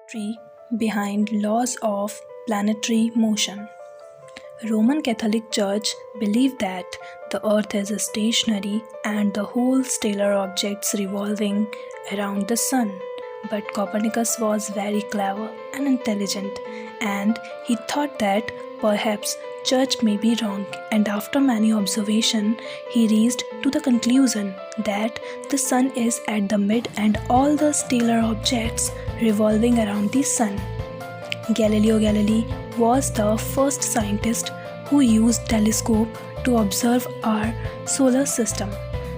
History behind laws of planetary motion. Roman Catholic Church believed that the earth is stationary and the whole stellar objects revolving around the sun. But Copernicus was very clever and intelligent, and he thought that perhaps church may be wrong, and after many observations he reached to the conclusion that the sun is at the mid and all the stellar objects revolving around the sun. Galileo Galilei was the first scientist who used telescope to observe our solar system.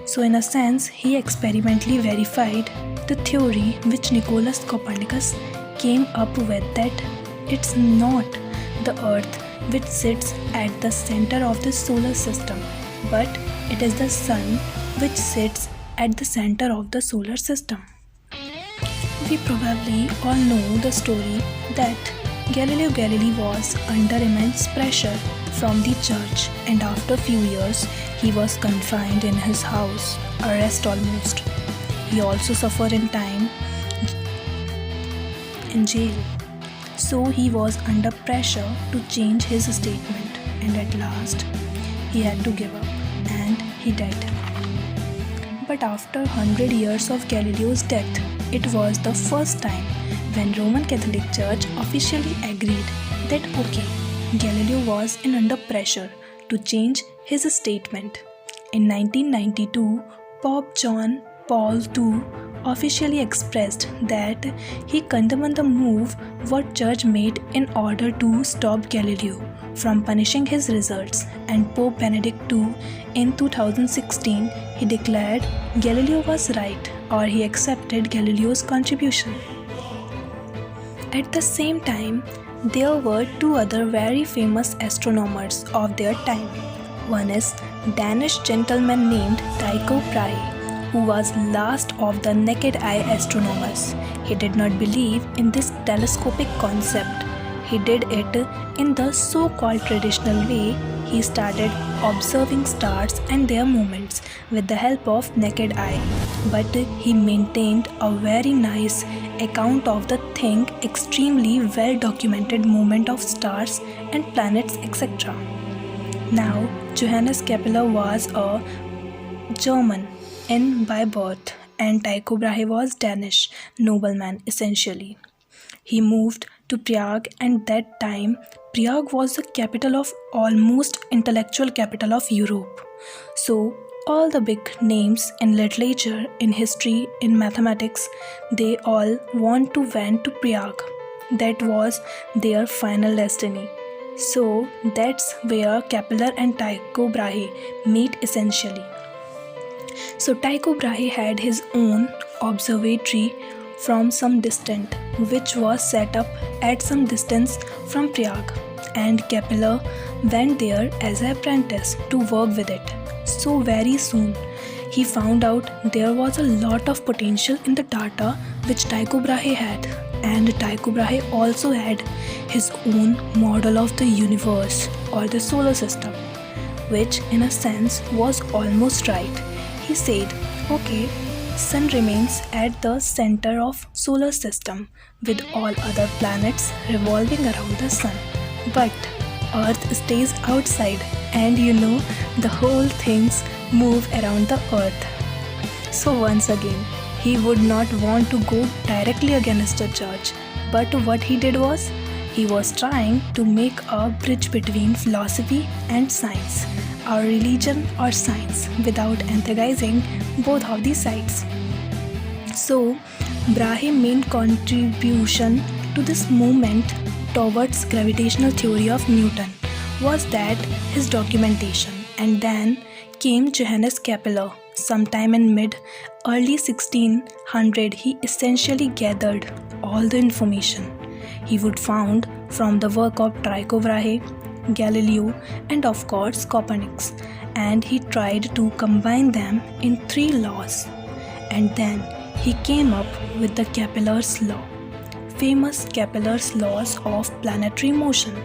So in a sense, he experimentally verified the theory which Nicholas Copernicus came up with, that it's not the earth which sits at the center of the solar system, but it is the sun which sits at the center of the solar system. We probably all know the story that Galileo Galilei was under immense pressure from the church, and after few years he was confined in his house, arrest almost. He also suffered in time in jail. So he was under pressure to change his statement, and at last he had to give up and he died. But after 100 years of Galileo's death, it was the first time when Roman Catholic Church officially agreed that okay, Galileo was under pressure to change his statement. In 1992, Pope John Paul II officially expressed that he condemned the move what church made in order to stop Galileo from punishing his results, and Pope Benedict II in 2016 he declared Galileo was right, or he accepted Galileo's contribution. At the same time, there were two other very famous astronomers of their time. One is Danish gentleman named Tycho Brahe, who was last of the naked eye astronomers. He did not believe in this telescopic concept. He did it in the so-called traditional way. He started observing stars and their movements with the help of naked eye. But he maintained a very nice account of the thing, extremely well documented movement of stars and planets, etc. Now, Johannes Kepler was a German by birth, and Tycho Brahe was Danish nobleman essentially. He moved to Prague, and that time Prague was the capital of almost intellectual capital of Europe. So all the big names in literature, in history, in mathematics, they all went to Prague. That was their final destiny. So that's where Kepler and Tycho Brahe meet essentially. So Tycho Brahe had his own observatory from some distance, which was set up at some distance from Prague, and Kepler went there as an apprentice to work with it. So very soon he found out there was a lot of potential in the data which Tycho Brahe had, and Tycho Brahe also had his own model of the universe or the solar system, which in a sense was almost right. He said, okay, sun remains at the center of solar system with all other planets revolving around the sun, but earth stays outside, and the whole things move around the earth. So once again, he would not want to go directly against the church, but what he did was, he was trying to make a bridge between philosophy and science, or religion or science, without antagonizing both of these sides. So, Brahe's main contribution to this movement towards gravitational theory of Newton was that his documentation, and then came Johannes Kepler. Sometime in early 1600, he essentially gathered all the information he would found from the work of Tycho Brahe, Galileo, and of course Copernicus, and he tried to combine them in 3 laws, and then he came up with the Kepler's law, famous Kepler's laws of planetary motion.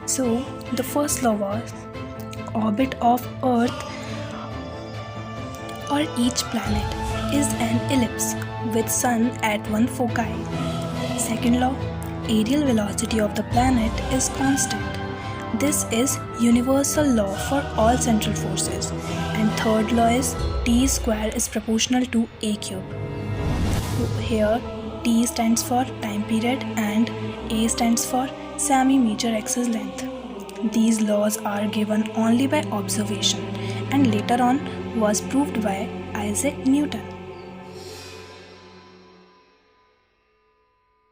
So the first law was orbit of Earth or each planet is an ellipse with sun at one foci. Second law, areal velocity of the planet is constant. This is universal law for all central forces. And third law is T square is proportional to A cube. Here T stands for time period and A stands for semi-major axis length. These laws are given only by observation and later on was proved by Isaac Newton.